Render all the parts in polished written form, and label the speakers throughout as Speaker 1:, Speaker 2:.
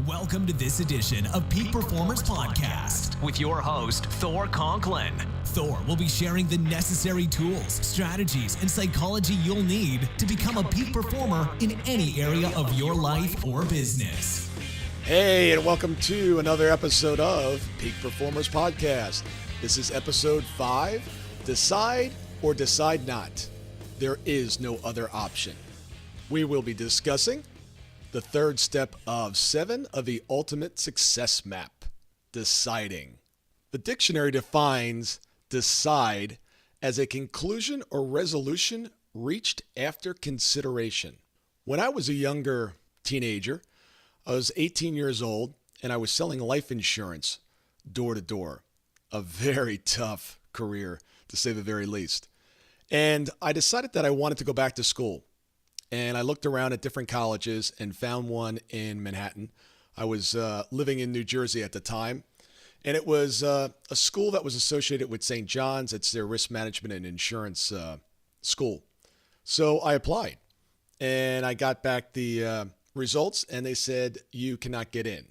Speaker 1: Welcome to this edition of Peak Performers Podcast with your host, Thor Conklin. Thor will be sharing the necessary tools, strategies, and psychology you'll need to become a peak performer in any area of your life or business.
Speaker 2: Hey, and welcome to another episode of Peak Performers Podcast. This is episode 5, Decide or Decide Not. There is no other option. We will be discussing the third step of 7 of the ultimate success map, deciding. The dictionary defines decide as a conclusion or resolution reached after consideration. When I was a younger teenager, I was 18 years old and I was selling life insurance door to door. A very tough career, to say the very least. And I decided that I wanted to go back to school. And I looked around at different colleges and found one in Manhattan. I was living in New Jersey at the time. And it was a school that was associated with St. John's. It's their risk management and insurance school. So I applied. And I got back the results, and they said, you cannot get in.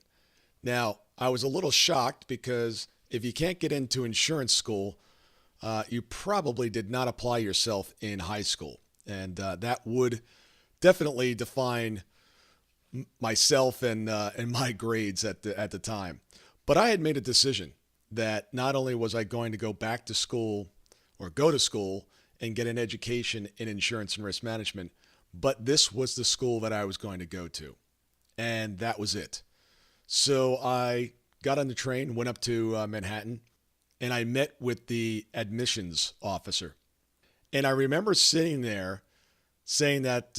Speaker 2: Now, I was a little shocked because if you can't get into insurance school, you probably did not apply yourself in high school. And that would definitely define myself and my grades at the time. But I had made a decision that not only was I going to go back to school or go to school and get an education in insurance and risk management, but this was the school that I was going to go to. And that was it. So I got on the train, went up to Manhattan, and I met with the admissions officer. And I remember sitting there saying that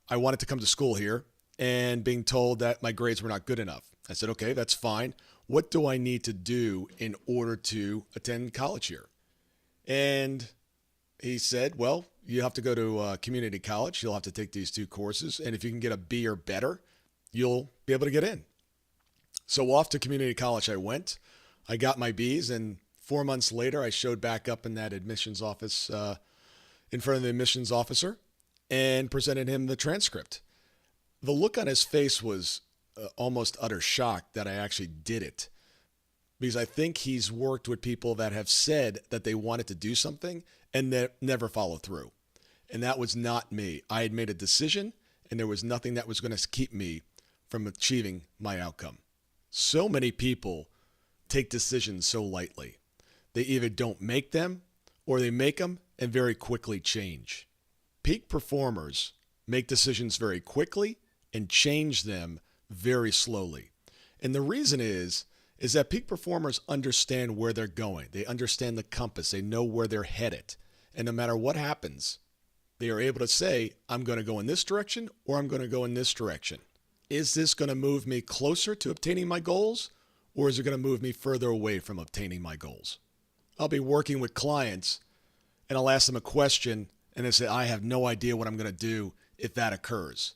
Speaker 2: I wanted to come to school here and being told that my grades were not good enough. I said, okay, that's fine. What do I need to do in order to attend college here? And he said, well, you have to go to community college. You'll have to take these 2 courses. And if you can get a B or better, you'll be able to get in. So off to community college I went. I got my Bs, and 4 months later, I showed back up in that admissions office in front of the admissions officer and presented him the transcript. The look on his face was almost utter shock that I actually did it, because I think he's worked with people that have said that they wanted to do something and never follow through. And that was not me. I had made a decision, and there was nothing that was going to keep me from achieving my outcome. So many people take decisions so lightly. They either don't make them or they make them and very quickly change. Peak performers make decisions very quickly and change them very slowly. And the reason is that peak performers understand where they're going. They understand the compass. They know where they're headed. And no matter what happens, they are able to say, I'm going to go in this direction or I'm going to go in this direction. Is this going to move me closer to obtaining my goals, or is it going to move me further away from obtaining my goals? I'll be working with clients and I'll ask them a question and they say, I have no idea what I'm going to do if that occurs.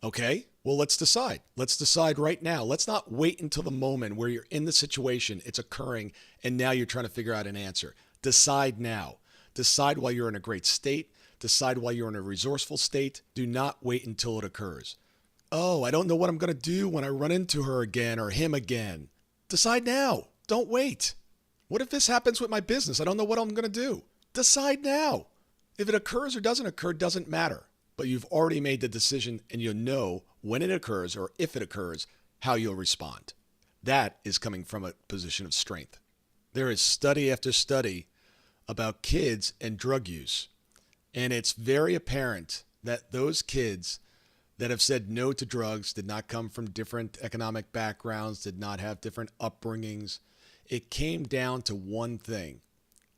Speaker 2: Okay, well, let's decide. Let's decide right now. Let's not wait until the moment where you're in the situation, it's occurring, and now you're trying to figure out an answer. Decide now. Decide while you're in a great state. Decide while you're in a resourceful state. Do not wait until it occurs. Oh, I don't know what I'm going to do when I run into her again or him again. Decide now. Don't wait. What if this happens with my business? I don't know what I'm going to do. Decide now. If it occurs or doesn't occur, doesn't matter. But you've already made the decision and you'll know when it occurs or if it occurs, how you'll respond. That is coming from a position of strength. There is study after study about kids and drug use. And it's very apparent that those kids that have said no to drugs did not come from different economic backgrounds, did not have different upbringings. It came down to one thing,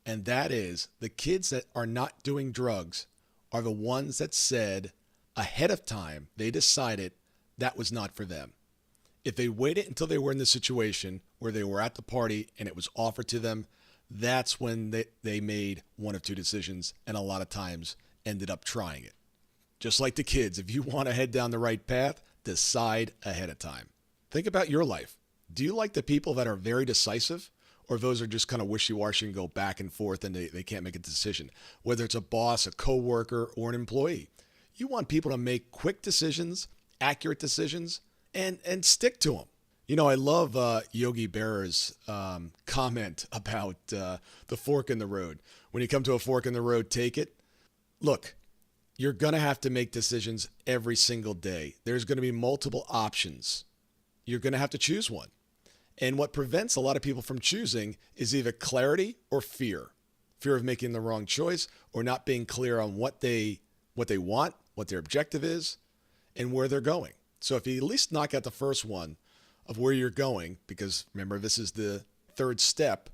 Speaker 2: and that is the kids that are not doing drugs are the ones that said ahead of time, they decided that was not for them. If they waited until they were in the situation where they were at the party and it was offered to them, that's when they made one of 2 decisions, and a lot of times ended up trying it. Just like the kids, if you want to head down the right path, decide ahead of time. Think about your life. Do you like the people that are very decisive, or those are just kind of wishy-washy and go back and forth and they can't make a decision? Whether it's a boss, a coworker, or an employee. You want people to make quick decisions, accurate decisions, and stick to them. You know, I love Yogi Berra's comment about the fork in the road. When you come to a fork in the road, take it. Look, you're going to have to make decisions every single day. There's going to be multiple options. You're going to have to choose one. And what prevents a lot of people from choosing is either clarity or fear. Fear of making the wrong choice or not being clear on what they want, what their objective is, and where they're going. So if you at least knock out the first one of where you're going, because remember, this is the third step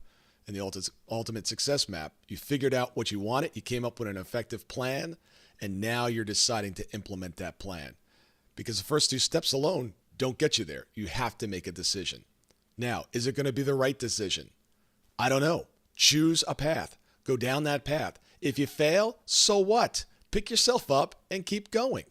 Speaker 2: in the ultimate success map. You figured out what you wanted, you came up with an effective plan, and now you're deciding to implement that plan. Because the first two steps alone don't get you there. You have to make a decision. Now, is it going to be the right decision? I don't know. Choose a path. Go down that path. If you fail, so what? Pick yourself up and keep going.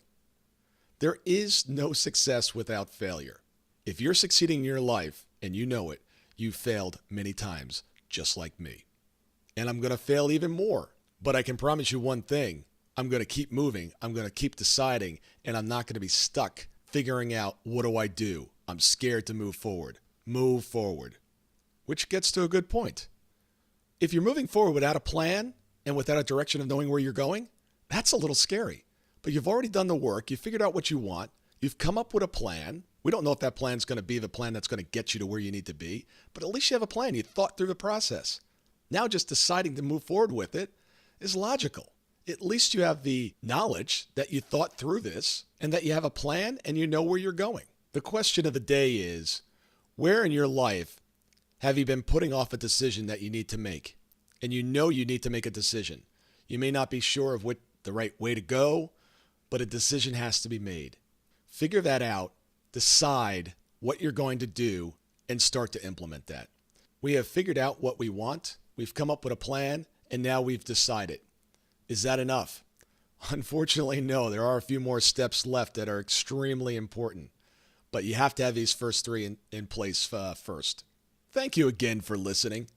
Speaker 2: There is no success without failure. If you're succeeding in your life and you know it, you've failed many times, just like me. And I'm going to fail even more. But I can promise you one thing. I'm going to keep moving. I'm going to keep deciding. And I'm not going to be stuck figuring out, what do I do? I'm scared to move forward. Move forward. Which gets to a good point. If you're moving forward without a plan and without a direction of knowing where you're going, that's a little scary. But you've already done the work. You figured out what you want. You've come up with a plan. We don't know if that plan is going to be the plan that's going to get you to where you need to be, but at least you have a plan. You thought through the process. Now just deciding to move forward with it is logical. At least you have the knowledge that you thought through this and that you have a plan and you know where you're going. The question of the day is, where in your life have you been putting off a decision that you need to make? And you know you need to make a decision. You may not be sure of what the right way to go, but a decision has to be made. Figure that out, decide what you're going to do, and start to implement that. We have figured out what we want, we've come up with a plan, and now we've decided. Is that enough? Unfortunately, no. There are a few more steps left that are extremely important, but you have to have these first three in place first. Thank you again for listening.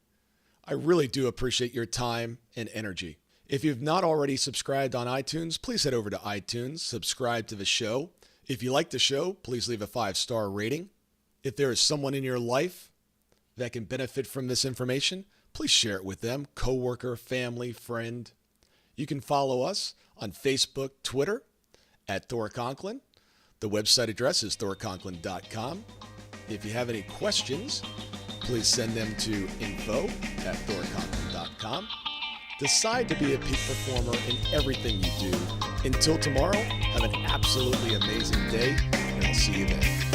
Speaker 2: I really do appreciate your time and energy. If you've not already subscribed on iTunes, please head over to iTunes, subscribe to the show. If you like the show, please leave a 5-star rating. If there is someone in your life that can benefit from this information, please share it with them, coworker, family, friend. You can follow us on Facebook, Twitter, at Thor Conklin. The website address is thorconklin.com. If you have any questions, please send them to info@thorconklin.com. Decide to be a peak performer in everything you do. Until tomorrow, have an absolutely amazing day, and I'll see you then.